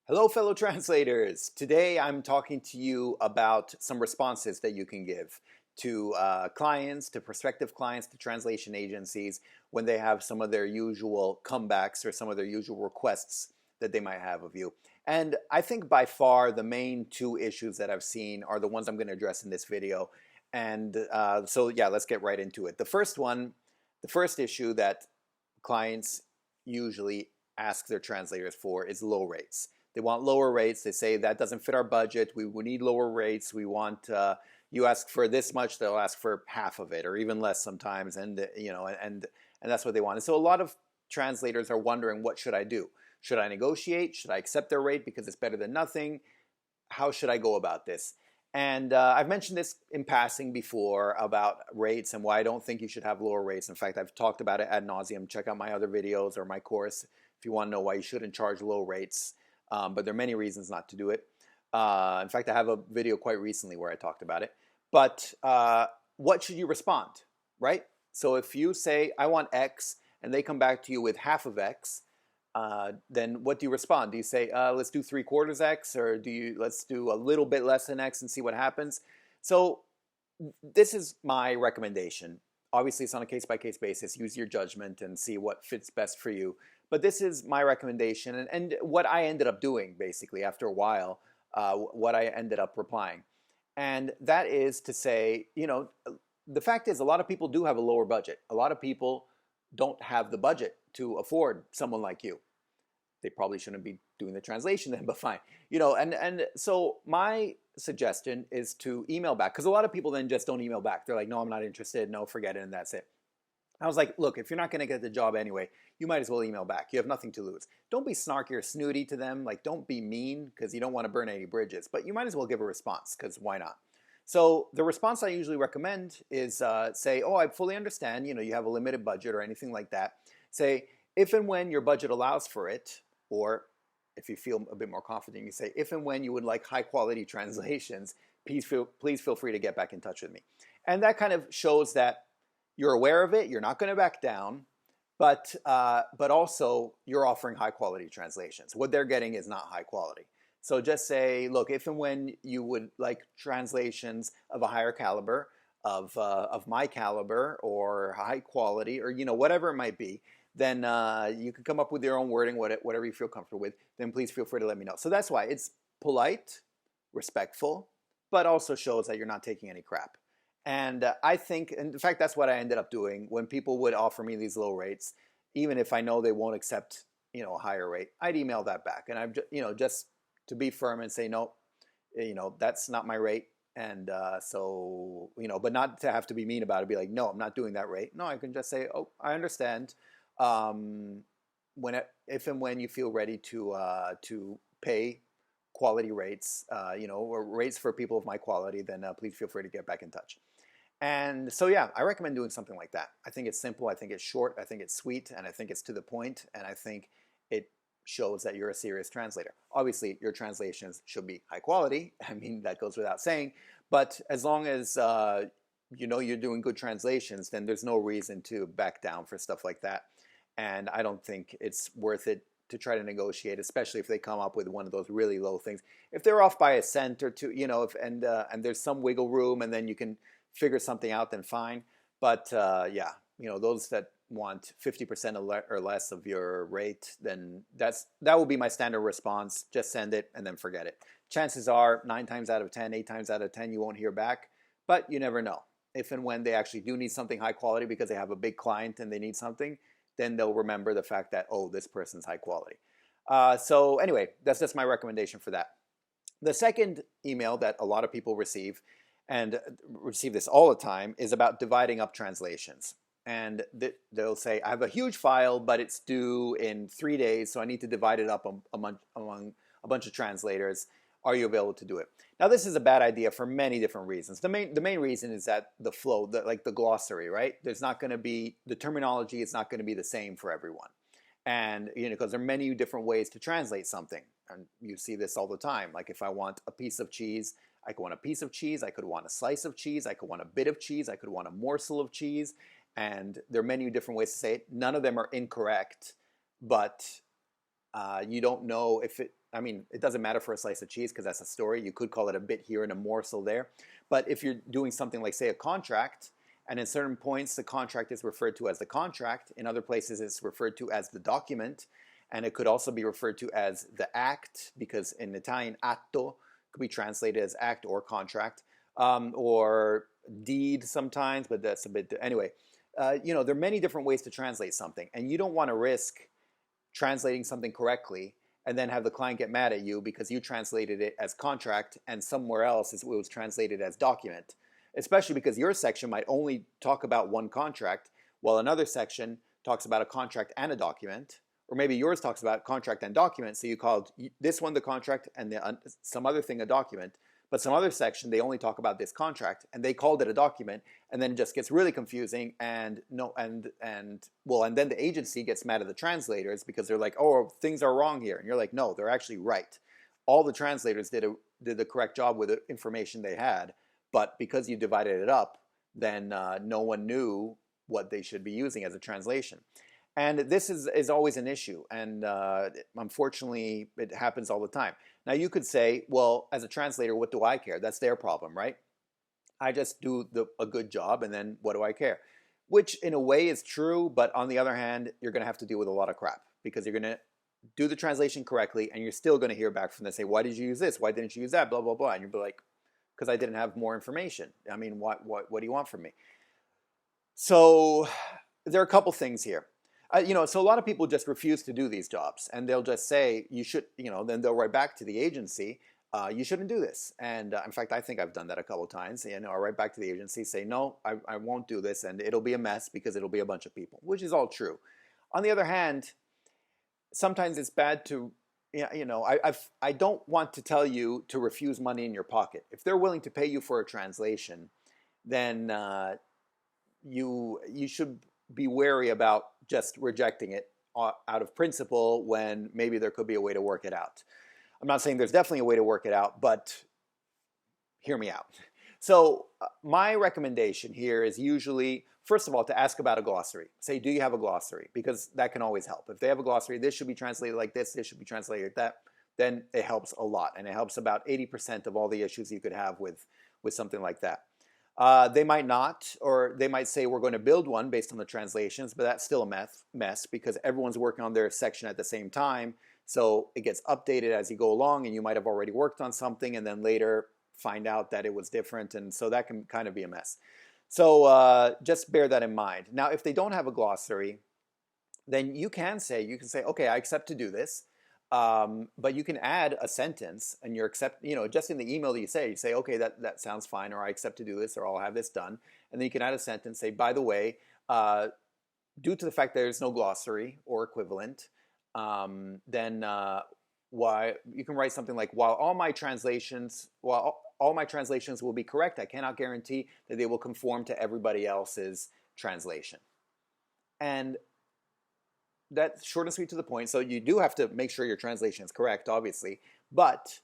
Hello, fellow translators. Today I'm talking to you about some responses that you can give to clients, to prospective clients, to translation agencies when they have some of their usual comebacks or some of their usual requests that they might have of you. And I think by far the main two issues that I've seen are the ones I'm going to address in this video. And so yeah, let's get right into it. The first issue that clients usually ask their translators for is low rates. They want lower rates. They say that doesn't fit our budget. We need lower rates. We want you ask for this much, they'll ask for half of it or even less sometimes, and and that's what they want. And so a lot of translators are wondering, what should I do? Should I negotiate? Should I accept their rate because it's better than nothing? How should I go about this? And I've mentioned this in passing before about rates and why I don't think you should have lower rates. In fact, I've talked about it ad nauseum. Check out my other videos or my course if you want to know why you shouldn't charge low rates. But there are many reasons not to do it. In fact, I have a video quite recently where I talked about it. But what should you respond, right? So if you say, I want X, and they come back to you with half of X, then what do you respond? Do you say, let's do 3/4 X, or let's do a little bit less than X and see what happens? So this is my recommendation. Obviously, it's on a case-by-case basis. Use your judgment and see what fits best for you. But this is my recommendation and what I ended up doing, basically, after a while, what I ended up replying. And that is to say, the fact is a lot of people do have a lower budget. A lot of people don't have the budget to afford someone like you. They probably shouldn't be doing the translation then, but fine. And so my suggestion is to email back, because a lot of people then just don't email back. They're like, no, I'm not interested. No, forget it, and that's it. I was like, look, if you're not going to get the job anyway, you might as well email back. You have nothing to lose. Don't be snarky or snooty to them. Like, don't be mean, because you don't want to burn any bridges. But you might as well give a response, because why not? So the response I usually recommend is say, oh, I fully understand. You have a limited budget or anything like that. Say, if and when your budget allows for it, or if you feel a bit more confident, you say, if and when you would like high quality translations, please feel free to get back in touch with me. And that kind of shows that you're aware of it, you're not going to back down, but also you're offering high quality translations. What they're getting is not high quality. So just say, look, if and when you would like translations of a higher caliber, of my caliber, or high quality, or whatever it might be, then you can come up with your own wording, whatever you feel comfortable with. Then please feel free to let me know. So that's why it's polite, respectful, but also shows that you're not taking any crap. And I think, in fact, that's what I ended up doing when people would offer me these low rates. Even if I know they won't accept, a higher rate, I'd email that back, and I've, just to be firm and say no, that's not my rate, and so but not to have to be mean about it. Be like, no, I'm not doing that rate. No, I can just say, oh, I understand. If and when you feel ready to pay quality rates, or rates for people of my quality, then please feel free to get back in touch. And so, yeah, I recommend doing something like that. I think it's simple. I think it's short. I think it's sweet. And I think it's to the point. And I think it shows that you're a serious translator. Obviously, your translations should be high quality. I mean, that goes without saying. But as long as you're doing good translations, then there's no reason to back down for stuff like that. And I don't think it's worth it to try to negotiate, especially if they come up with one of those really low things. If they're off by a cent or two, and there's some wiggle room, and then you can figure something out, then fine. But yeah, those that want 50% or less of your rate, then that will be my standard response. Just send it and then forget it. Chances are 9 times out of 10, 8 times out of 10, you won't hear back, but you never know. If and when they actually do need something high quality because they have a big client and they need something, then they'll remember the fact that, oh, this person's high quality. So anyway, that's just my recommendation for that. The second email that a lot of people receive, and receive this all the time, is about dividing up translations. And they'll say, I have a huge file, but it's due in 3 days, so I need to divide it up among a bunch of translators. Are you available to do it? Now, this is a bad idea for many different reasons. The main reason is that the flow, like the glossary, right? There's not going to be, the terminology is not going to be the same for everyone. And, because there are many different ways to translate something. And you see this all the time. Like if I want a piece of cheese, I could want a piece of cheese. I could want a slice of cheese. I could want a bit of cheese. I could want a morsel of cheese. And there are many different ways to say it. None of them are incorrect, but you don't know if it, I mean, it doesn't matter for a slice of cheese because that's a story. You could call it a bit here and a morsel there. But if you're doing something like, say, a contract, and in certain points the contract is referred to as the contract, in other places it's referred to as the document, and it could also be referred to as the act, because in Italian atto could be translated as act or contract, or deed sometimes, but that's a bit, anyway. There are many different ways to translate something, and you don't want to risk translating something correctly and then have the client get mad at you because you translated it as contract and somewhere else it was translated as document, especially because your section might only talk about one contract while another section talks about a contract and a document, or maybe yours talks about contract and document, so you called this one the contract and some other thing a document, but some other section they only talk about this contract and they called it a document, and then it just gets really confusing, and then the agency gets mad at the translators because they're like, oh, things are wrong here, and you're like, no, they're actually right. All the translators did the correct job with the information they had, but because you divided it up, then no one knew what they should be using as a translation. And this is always an issue, and unfortunately it happens all the time. Now you could say, well, as a translator, what do I care? That's their problem, right? I just do a good job, and then what do I care? Which in a way is true, but on the other hand, you're going to have to deal with a lot of crap because you're going to do the translation correctly, and you're still going to hear back from them, say, why did you use this? Why didn't you use that? Blah, blah, blah. And you'll be like, because I didn't have more information. I mean, what do you want from me? So there are a couple things here. So a lot of people just refuse to do these jobs, and they'll just say, you should, then they'll write back to the agency, you shouldn't do this. And in fact, I think I've done that a couple of times. I'll write back to the agency, say, no, I won't do this, and it'll be a mess because it'll be a bunch of people, which is all true. On the other hand, sometimes it's bad to, I don't want to tell you to refuse money in your pocket. If they're willing to pay you for a translation, then you should be wary about just rejecting it out of principle when maybe there could be a way to work it out. I'm not saying there's definitely a way to work it out, but hear me out. So my recommendation here is usually, first of all, to ask about a glossary. Say, do you have a glossary? Because that can always help. If they have a glossary, this should be translated like this should be translated like that, then it helps a lot. And it helps about 80% of all the issues you could have with something like that. They might not, or they might say we're going to build one based on the translations, but that's still a mess because everyone's working on their section at the same time. So it gets updated as you go along, and you might have already worked on something and then later find out that it was different, and so that can kind of be a mess. So just bear that in mind. Now, if they don't have a glossary, then you can say, okay, I accept to do this. But you can add a sentence, and just in the email that you say, okay, that sounds fine, or I accept to do this, or I'll have this done. And then you can add a sentence, say, by the way, due to the fact that there's no glossary or equivalent, then why you can write something like, while all my translations will be correct, I cannot guarantee that they will conform to everybody else's translation. And that's short and sweet to the point. So you do have to make sure your translation is correct, obviously, but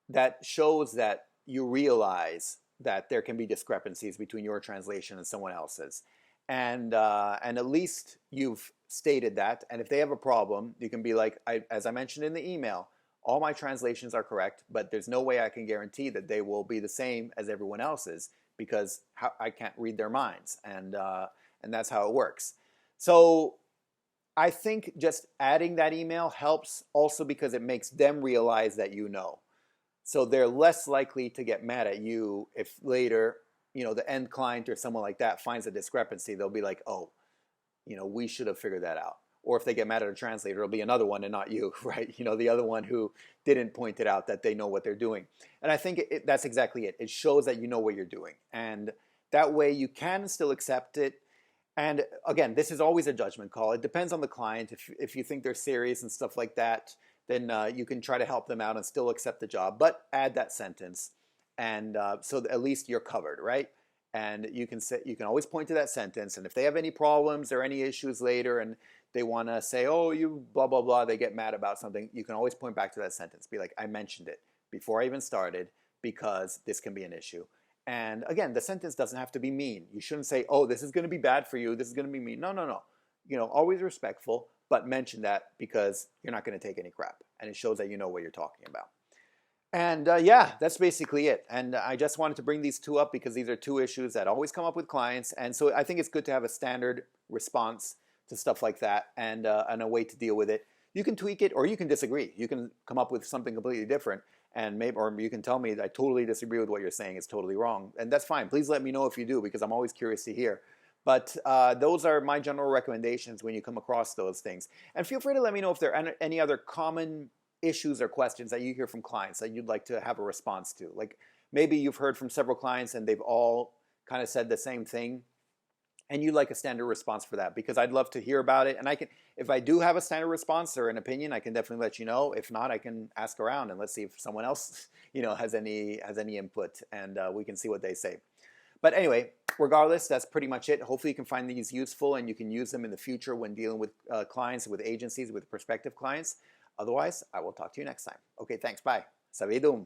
that shows that you realize that there can be discrepancies between your translation and someone else's. And at least you've stated that. And if they have a problem, you can be like, as I mentioned in the email, all my translations are correct, but there's no way I can guarantee that they will be the same as everyone else's because I can't read their minds. And that's how it works. So I think just adding that email helps also because it makes them realize that you know. So they're less likely to get mad at you if later, the end client or someone like that finds a discrepancy. They'll be like, oh, we should have figured that out. Or if they get mad at a translator, it'll be another one and not you, right? The other one who didn't point it out that they know what they're doing. And I think that's exactly it. It shows that you know what you're doing. And that way you can still accept it. And again, this is always a judgment call. It depends on the client. If you think they're serious and stuff like that, then you can try to help them out and still accept the job. But add that sentence, and so at least you're covered, right? And you can always point to that sentence. And if they have any problems or any issues later, and they want to say, "Oh, you blah blah blah," they get mad about something, you can always point back to that sentence. Be like, "I mentioned it before I even started because this can be an issue." And again, the sentence doesn't have to be mean. You shouldn't say, oh, this is going to be bad for you. This is going to be mean. No. Always respectful, but mention that because you're not going to take any crap, and it shows that you know what you're talking about. And yeah, that's basically it. And I just wanted to bring these two up because these are two issues that always come up with clients. And so I think it's good to have a standard response to stuff like that and a way to deal with it. You can tweak it or you can disagree. You can come up with something completely different, and maybe, or you can tell me that I totally disagree with what you're saying. It's totally wrong. And that's fine. Please let me know if you do, because I'm always curious to hear. But those are my general recommendations when you come across those things. And feel free to let me know if there are any other common issues or questions that you hear from clients that you'd like to have a response to. Like maybe you've heard from several clients and they've all kind of said the same thing, and you'd like a standard response for that, because I'd love to hear about it. And I can, if I do have a standard response or an opinion, I can definitely let you know. If not, I can ask around and let's see if someone else, has any input, and we can see what they say. But anyway, regardless, that's pretty much it. Hopefully you can find these useful and you can use them in the future when dealing with clients, with agencies, with prospective clients. Otherwise, I will talk to you next time. Okay, thanks. Bye. Savidum.